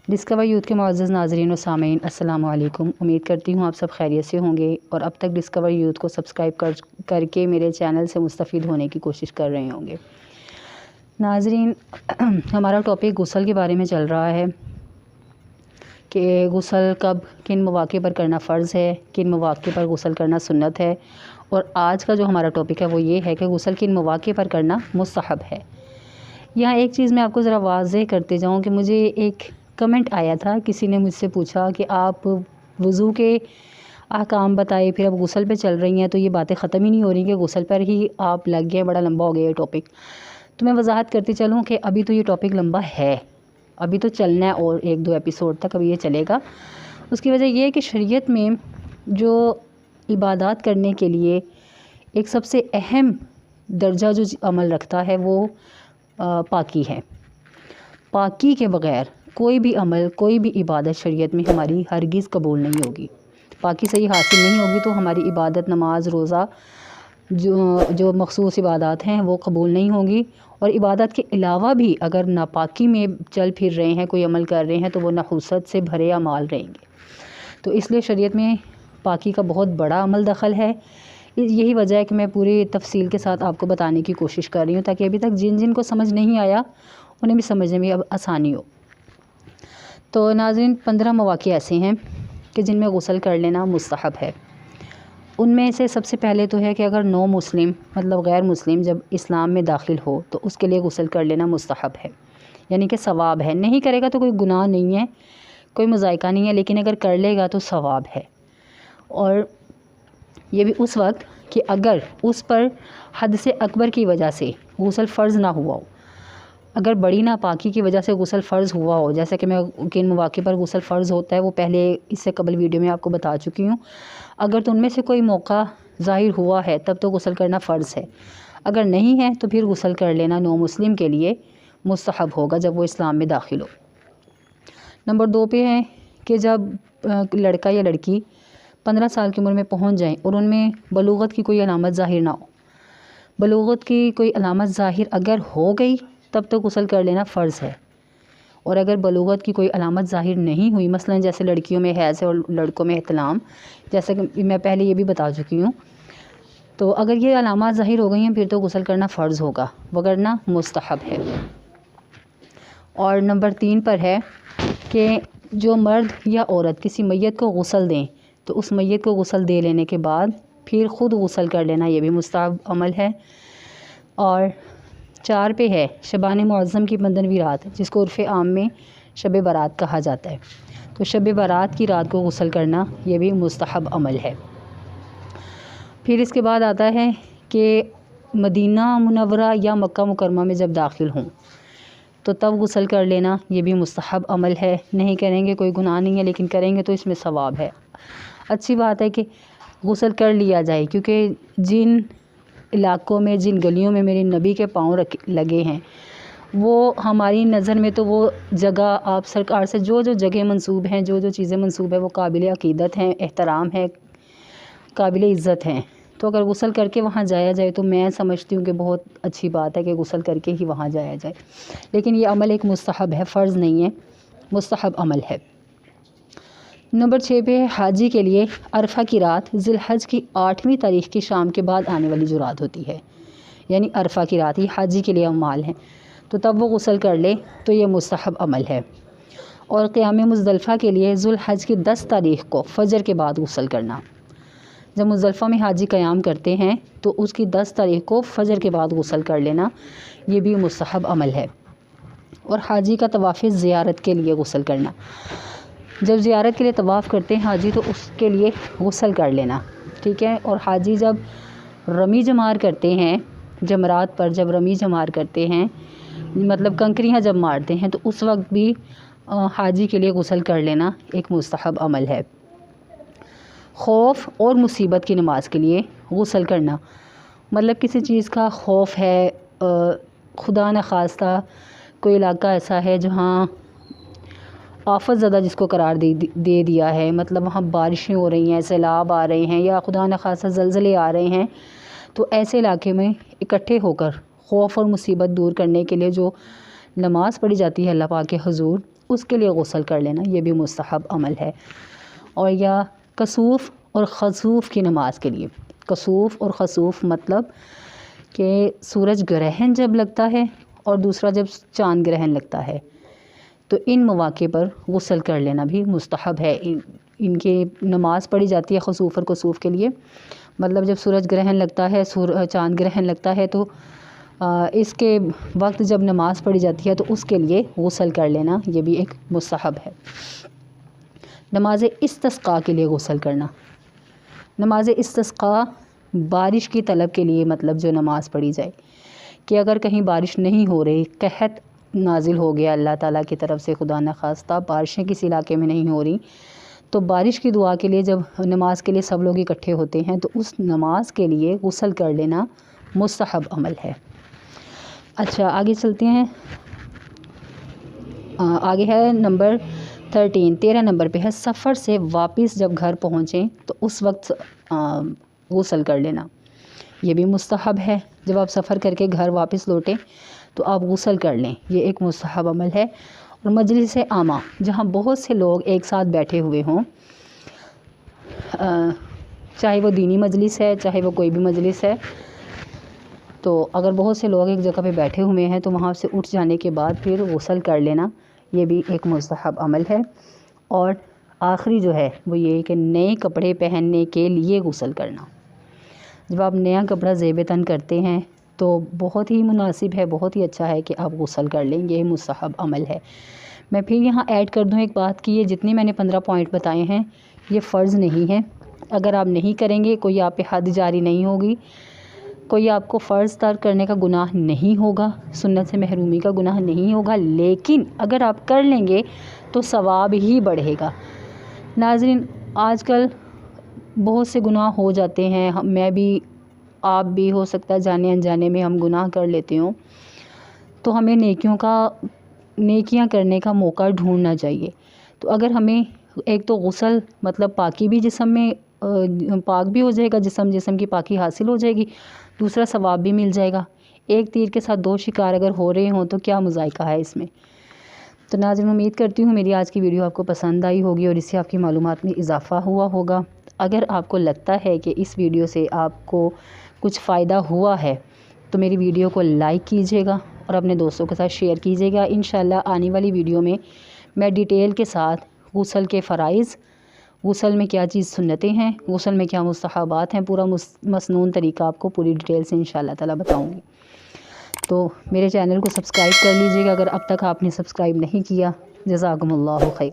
Discover youth کے معزز ناظرین و سامعین، السلام علیکم۔ امید کرتی ہوں آپ سب خیریت سے ہوں گے اور اب تک ڈسکور یوتھ کو سبسکرائب کر کے میرے چینل سے مستفید ہونے کی کوشش کر رہے ہوں گے۔ ناظرین، ہمارا ٹاپک غسل کے بارے میں چل رہا ہے کہ غسل کب کن مواقع پر کرنا فرض ہے، کن مواقع پر غسل کرنا سنت ہے، اور آج کا جو ہمارا ٹاپک ہے وہ یہ ہے کہ غسل کن مواقع پر کرنا مستحب ہے۔ یہاں ایک چیز میں آپ کو ذرا واضح کرتے جاؤں کہ مجھے ایک کمنٹ آیا تھا، کسی نے مجھ سے پوچھا کہ آپ وضو کے احکام بتائے، پھر اب غسل پہ چل رہی ہیں تو یہ باتیں ختم ہی نہیں ہو رہی کہ غسل پر ہی آپ لگ گئے، بڑا لمبا ہو گیا یہ ٹاپک۔ تو میں وضاحت کرتی چلوں کہ ابھی تو یہ ٹاپک لمبا ہے، ابھی تو چلنا ہے اور ایک دو ایپیسوڈ تک ابھی یہ چلے گا۔ اس کی وجہ یہ ہے کہ شریعت میں جو عبادات کرنے کے لیے ایک سب سے اہم درجہ جو عمل رکھتا ہے وہ پاکی ہے۔ پاکی کے بغیر کوئی بھی عمل، کوئی بھی عبادت شریعت میں ہماری ہرگز قبول نہیں ہوگی۔ پاکی صحیح حاصل نہیں ہوگی تو ہماری عبادت، نماز، روزہ، جو مخصوص عبادات ہیں وہ قبول نہیں ہوں گی، اور عبادت کے علاوہ بھی اگر ناپاکی میں چل پھر رہے ہیں، کوئی عمل کر رہے ہیں تو وہ نحوست سے بھرے اعمال رہیں گے۔ تو اس لیے شریعت میں پاکی کا بہت بڑا عمل دخل ہے۔ یہی وجہ ہے کہ میں پوری تفصیل کے ساتھ آپ کو بتانے کی کوشش کر رہی ہوں تاکہ ابھی تک جن کو سمجھ نہیں آیا انہیں بھی سمجھنے میں اب آسانی ہو۔ تو ناظرین، 15 مواقع ایسے ہیں کہ جن میں غسل کر لینا مستحب ہے۔ ان میں سے سب سے پہلے تو ہے کہ اگر نو مسلم مطلب غیر مسلم جب اسلام میں داخل ہو تو اس کے لیے غسل کر لینا مستحب ہے، یعنی کہ ثواب ہے۔ نہیں کرے گا تو کوئی گناہ نہیں ہے، کوئی مذائقہ نہیں ہے، لیکن اگر کر لے گا تو ثواب ہے۔ اور یہ بھی اس وقت کہ اگر اس پر حد سے اکبر کی وجہ سے غسل فرض نہ ہوا ہو، اگر بڑی ناپاکی کی وجہ سے غسل فرض ہوا ہو، جیسے کہ میں کن مواقع پر غسل فرض ہوتا ہے وہ پہلے اس سے قبل ویڈیو میں آپ کو بتا چکی ہوں، اگر تو ان میں سے کوئی موقع ظاہر ہوا ہے تب تو غسل کرنا فرض ہے، اگر نہیں ہے تو پھر غسل کر لینا نو مسلم کے لیے مستحب ہوگا جب وہ اسلام میں داخل ہو۔ نمبر 2 پہ ہے کہ جب لڑکا یا لڑکی 15 سال کی عمر میں پہنچ جائیں اور ان میں بلوغت کی کوئی علامت ظاہر نہ ہو۔ بلوغت کی کوئی علامت ظاہر اگر ہو گئی تب تو غسل کر لینا فرض ہے، اور اگر بلوغت کی کوئی علامت ظاہر نہیں ہوئی، مثلا جیسے لڑکیوں میں حیض ہے اور لڑکوں میں احتلام، جیسا کہ میں پہلے یہ بھی بتا چکی ہوں، تو اگر یہ علامات ظاہر ہو گئی ہیں پھر تو غسل کرنا فرض ہوگا، وگرنہ مستحب ہے۔ اور نمبر 3 پر ہے کہ جو مرد یا عورت کسی میت کو غسل دیں تو اس میت کو غسل دے لینے کے بعد پھر خود غسل کر لینا، یہ بھی مستحب عمل ہے۔ اور 4 پہ ہے شبان معظم کی 15ویں رات، جس کو عرف عام میں شب برات کہا جاتا ہے، تو شب برات کی رات کو غسل کرنا یہ بھی مستحب عمل ہے۔ پھر اس کے بعد آتا ہے کہ مدینہ منورہ یا مکہ مکرمہ میں جب داخل ہوں تو تب غسل کر لینا یہ بھی مستحب عمل ہے۔ نہیں کریں گے کوئی گناہ نہیں ہے، لیکن کریں گے تو اس میں ثواب ہے۔ اچھی بات ہے کہ غسل کر لیا جائے، کیونکہ جن علاقوں میں، جن گلیوں میں میرے نبی کے پاؤں لگے ہیں وہ ہماری نظر میں تو وہ جگہ آپ سرکار سے جو جگہ منسوب ہیں، جو چیزیں منسوب ہیں وہ قابل عقیدت ہیں، احترام ہے، قابل عزت ہیں۔ تو اگر غسل کر کے وہاں جایا جائے تو میں سمجھتی ہوں کہ بہت اچھی بات ہے کہ غسل کر کے ہی وہاں جایا جائے، لیکن یہ عمل ایک مستحب ہے، فرض نہیں ہے، مستحب عمل ہے۔ نمبر 6 پہ حاجی کے لیے عرفہ کی رات ذی الحج کی 8ویں تاریخ کی شام کے بعد آنے والی جو رات ہوتی ہے، یعنی عرفہ کی رات ہی حاجی کے لیے اعمال ہیں، تو تب وہ غسل کر لے تو یہ مستحب عمل ہے۔ اور قیام مزدلفہ کے لیے ذی الحج کی 10 تاریخ کو فجر کے بعد غسل کرنا، جب مزدلفہ میں حاجی قیام کرتے ہیں تو اس کی 10 تاریخ کو فجر کے بعد غسل کر لینا یہ بھی مستحب عمل ہے۔ اور حاجی کا طواف زیارت کے لیے غسل کرنا، جب زیارت کے لیے طواف کرتے ہیں حاجی تو اس کے لیے غسل کر لینا، ٹھیک ہے۔ اور حاجی جب رمی جمار کرتے ہیں، جمرات پر جب رمی جمار کرتے ہیں، مطلب کنکریاں جب مارتے ہیں، تو اس وقت بھی حاجی کے لیے غسل کر لینا ایک مستحب عمل ہے۔ خوف اور مصیبت کی نماز کے لیے غسل کرنا، مطلب کسی چیز کا خوف ہے، خدا نخواستہ کوئی علاقہ ایسا ہے جہاں آفت زدہ جس کو قرار دے دیا ہے، مطلب وہاں بارشیں ہو رہی ہیں، سیلاب آ رہے ہیں، یا خدا نخواستہ زلزلے آ رہے ہیں، تو ایسے علاقے میں اکٹھے ہو کر خوف اور مصیبت دور کرنے کے لیے جو نماز پڑھی جاتی ہے اللہ پاک کے حضور، اس کے لیے غسل کر لینا یہ بھی مستحب عمل ہے۔ اور یا کسوف اور خسوف کی نماز کے لیے، کسوف اور خسوف مطلب کہ سورج گرہن جب لگتا ہے اور دوسرا جب چاند گرہن لگتا ہے، تو ان مواقع پر غسل کر لینا بھی مستحب ہے۔ ان کی نماز پڑھی جاتی ہے خسوف اور کسوف کے لیے، مطلب جب سورج گرہن لگتا ہے، چاند گرہن لگتا ہے، تو اس کے وقت جب نماز پڑھی جاتی ہے تو اس کے لیے غسل کر لینا یہ بھی ایک مستحب ہے۔ نماز استسقاء کے لیے غسل کرنا، نماز استسقاء بارش کی طلب کے لیے مطلب جو نماز پڑھی جائے کہ اگر کہیں بارش نہیں ہو رہی، قحط نازل ہو گیا اللہ تعالیٰ کی طرف سے، خدا نخواستہ بارشیں کسی علاقے میں نہیں ہو رہی، تو بارش کی دعا کے لیے جب نماز کے لیے سب لوگ اکٹھے ہوتے ہیں تو اس نماز کے لیے غسل کر لینا مستحب عمل ہے۔ اچھا آگے چلتے ہیں، آگے ہے نمبر 13 نمبر پہ ہے سفر سے واپس جب گھر پہنچیں تو اس وقت غسل کر لینا، یہ بھی مستحب ہے۔ جب آپ سفر کر کے گھر واپس لوٹیں تو آپ غسل کر لیں، یہ ایک مستحب عمل ہے۔ اور مجلس عامہ، جہاں بہت سے لوگ ایک ساتھ بیٹھے ہوئے ہوں، چاہے وہ دینی مجلس ہے چاہے وہ کوئی بھی مجلس ہے، تو اگر بہت سے لوگ ایک جگہ پہ بیٹھے ہوئے ہیں تو وہاں سے اٹھ جانے کے بعد پھر غسل کر لینا، یہ بھی ایک مستحب عمل ہے۔ اور آخری جو ہے وہ یہ کہ نئے کپڑے پہننے کے لیے غسل کرنا، جب آپ نیا کپڑا زیب تن کرتے ہیں تو بہت ہی مناسب ہے، بہت ہی اچھا ہے کہ آپ غسل کر لیں، یہ مستحب عمل ہے۔ میں پھر یہاں ایڈ کر دوں ایک بات کہ یہ جتنے میں نے 15 پوائنٹ بتائے ہیں یہ فرض نہیں ہے، اگر آپ نہیں کریں گے کوئی آپ پہ حد جاری نہیں ہوگی، کوئی آپ کو فرض ترک کرنے کا گناہ نہیں ہوگا، سنت سے محرومی کا گناہ نہیں ہوگا، لیکن اگر آپ کر لیں گے تو ثواب ہی بڑھے گا۔ ناظرین آج کل بہت سے گناہ ہو جاتے ہیں، میں بھی آپ بھی ہو سکتا ہے جانے انجانے میں ہم گناہ کر لیتے ہوں، تو ہمیں نیکیاں کرنے کا موقع ڈھونڈنا چاہیے۔ تو اگر ہمیں ایک تو غسل مطلب پاکی بھی جسم میں پاک بھی ہو جائے گا، جسم کی پاکی حاصل ہو جائے گی، دوسرا ثواب بھی مل جائے گا۔ ایک تیر کے ساتھ دو شکار اگر ہو رہے ہوں تو کیا مذائقہ ہے اس میں۔ تو ناظرین امید کرتی ہوں میری آج کی ویڈیو آپ کو پسند آئی ہوگی اور اس سے آپ کی معلومات میں اضافہ ہوا ہوگا۔ اگر آپ کو لگتا ہے کہ اس ویڈیو سے آپ کو کچھ فائدہ ہوا ہے تو میری ویڈیو کو لائک کیجیے گا اور اپنے دوستوں کے ساتھ شیئر کیجیے گا۔ انشاءاللہ آنے والی ویڈیو میں ڈیٹیل کے ساتھ غسل کے فرائض، غسل میں کیا چیز سنتیں ہیں، غسل میں کیا مستحبات ہیں، پورا مسنون طریقہ آپ کو پوری ڈیٹیل سے انشاءاللہ تعالی بتاؤں گی۔ تو میرے چینل کو سبسکرائب کر لیجیے گا اگر اب تک آپ نے سبسکرائب نہیں کیا۔ جزاکم اللہ خیر۔